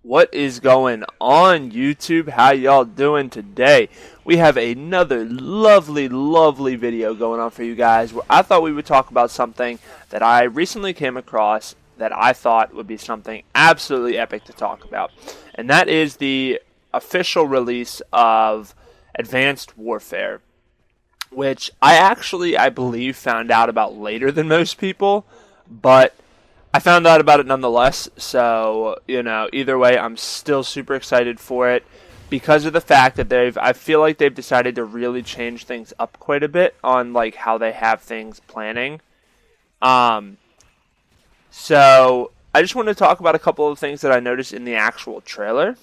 What is going on, YouTube? How y'all doing today? We have another lovely video going on for you guys where I thought we would talk about something that I recently came across that I thought would be something absolutely epic to talk about. And that is the official release of Advanced Warfare, which I believe found out about later than most people, but I found out about it nonetheless, so, either way, I'm still super excited for it because of the fact that I feel like they've decided to really change things up quite a bit on, like, how they have things planning. So, I just want to talk about a couple of things that I noticed in the actual trailer,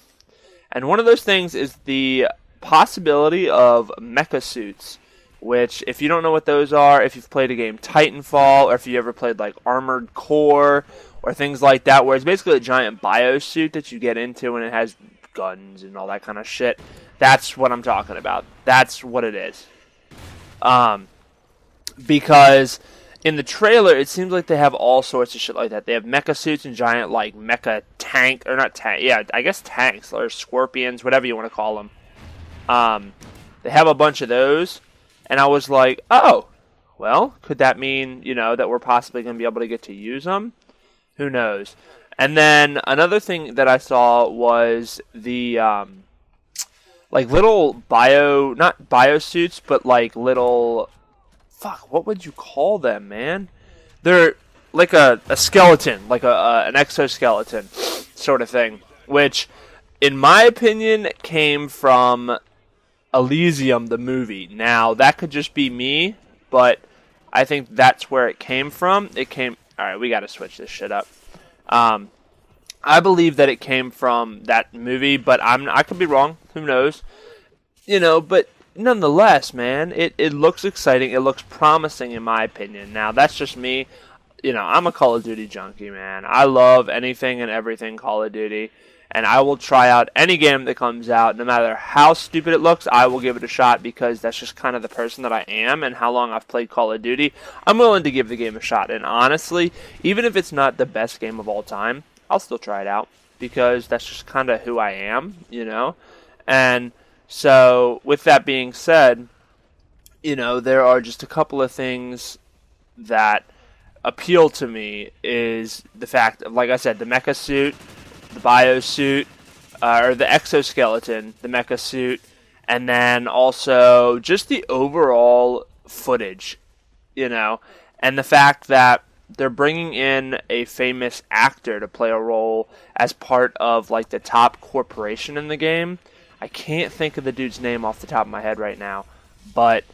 and one of those things is the possibility of mecha suits, which, if you don't know what those are, if you've played a game Titanfall, or if you ever played like Armored Core, or things like that, where it's basically a giant biosuit that you get into and it has guns and all that kind of shit, that's what I'm talking about. That's what it is. Because in the trailer, it seems like they have all sorts of shit like that. They have mecha suits and giant, like, mecha tank, or not tank, yeah, I guess tanks, or scorpions, whatever you want to call them. They have a bunch of those. And I was like, oh, well, could that mean, that we're possibly going to be able to get to use them? Who knows? And then another thing that I saw was the, like, little not biosuits, but like little, what would you call them, man? They're like a skeleton, like an exoskeleton sort of thing, which, in my opinion, came from Elysium, the movie. Now, that could just be me, but I think that's where it came from. Alright, we gotta switch this shit up. I believe that it came from that movie, but I could be wrong. Who knows? But nonetheless, man, it looks exciting. It looks promising, in my opinion. Now, that's just me. I'm a Call of Duty junkie, man. I love anything and everything Call of Duty. And I will try out any game that comes out. No matter how stupid it looks, I will give it a shot because that's just kind of the person that I am and how long I've played Call of Duty. I'm willing to give the game a shot. And honestly, even if it's not the best game of all time, I'll still try it out because that's just kind of who I am, And so, with that being said, there are just a couple of things that appeal to me is the fact of, like I said, the mecha suit, the biosuit, or the exoskeleton, the mecha suit, and then also just the overall footage, and the fact that they're bringing in a famous actor to play a role as part of, like, the top corporation in the game. I can't think of the dude's name off the top of my head right now, but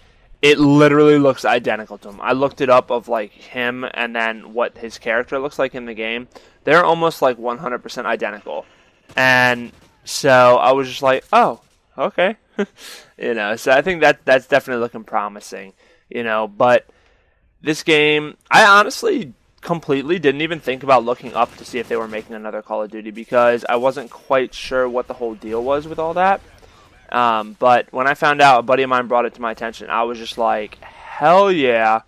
it literally looks identical to him. I looked it up of, like, him and then what his character looks like in the game. They're almost, like, 100% identical. And so I was just like, oh, okay. So I think that's definitely looking promising, But this game, I honestly completely didn't even think about looking up to see if they were making another Call of Duty because I wasn't quite sure what the whole deal was with all that. But when I found out, a buddy of mine brought it to my attention, I was just like, hell yeah,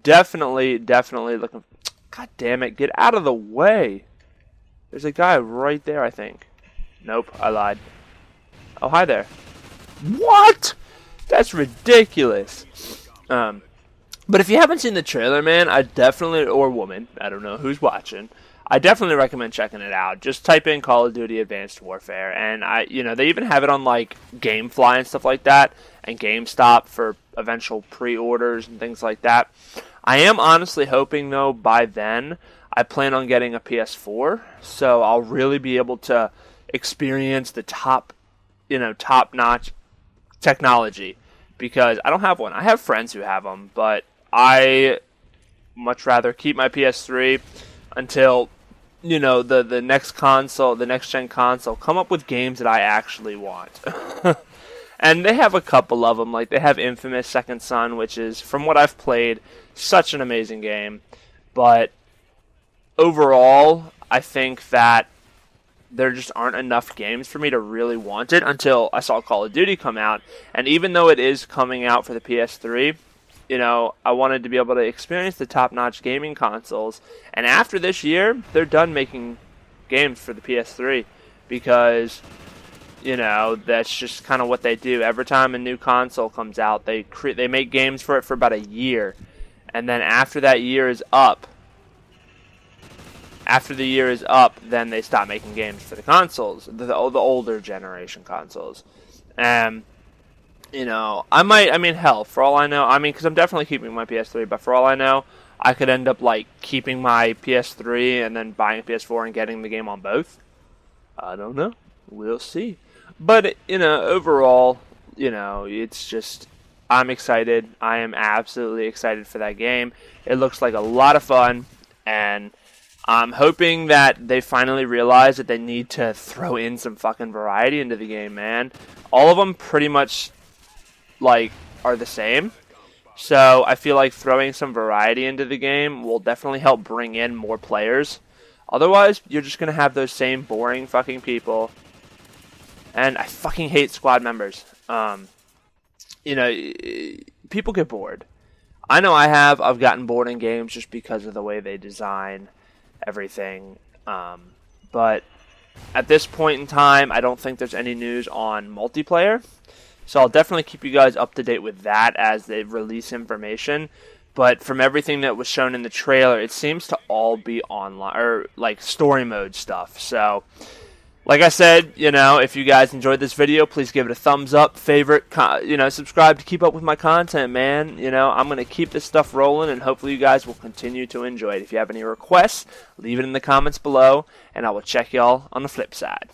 definitely looking. God damn it, get out of the way. There's a guy right there, I think. Nope, I lied. Oh, hi there. What? That's ridiculous. But if you haven't seen the trailer, man, or woman, I don't know who's watching, I definitely recommend checking it out. Just type in Call of Duty Advanced Warfare, and they even have it on, like, GameFly and stuff like that, and GameStop for eventual pre-orders and things like that. I am honestly hoping, though, by then, I plan on getting a PS4, so I'll really be able to experience the top-notch technology, because I don't have one. I have friends who have them, but I much rather keep my PS3 until, the next console, the next-gen console, come up with games that I actually want. And they have a couple of them. Like, they have Infamous Second Son, which is, from what I've played, such an amazing game. But overall, I think that there just aren't enough games for me to really want it until I saw Call of Duty come out. And even though it is coming out for the PS3, I wanted to be able to experience the top-notch gaming consoles. And after this year, they're done making games for the PS3 because, you know, that's just kind of what they do. Every time a new console comes out, they make games for it for about a year, and then after that year is up, then they stop making games for the consoles, the older generation consoles. You know, I mean, hell, for all I know, because I'm definitely keeping my PS3, but for all I know, I could end up, like, keeping my PS3 and then buying a PS4 and getting the game on both. I don't know. We'll see. But, you know, overall, you know, it's just, I'm excited. I am absolutely excited for that game. It looks like a lot of fun, and I'm hoping that they finally realize that they need to throw in some fucking variety into the game, man. All of them pretty much, like, are the same. So I feel like throwing some variety into the game will definitely help bring in more players. Otherwise, you're just going to have those same boring fucking people. And I fucking hate squad members. You know, people get bored. I know I have. I've gotten bored in games just because of the way they design everything. But at this point in time, I don't think there's any news on multiplayer. So I'll definitely keep you guys up to date with that as they release information. But from everything that was shown in the trailer, it seems to all be online, or like story mode stuff. So, like I said, you know, if you guys enjoyed this video, please give it a thumbs up, favorite, you know, subscribe to keep up with my content, man. You know, I'm going to keep this stuff rolling, and hopefully you guys will continue to enjoy it. If you have any requests, leave it in the comments below, and I will check y'all on the flip side.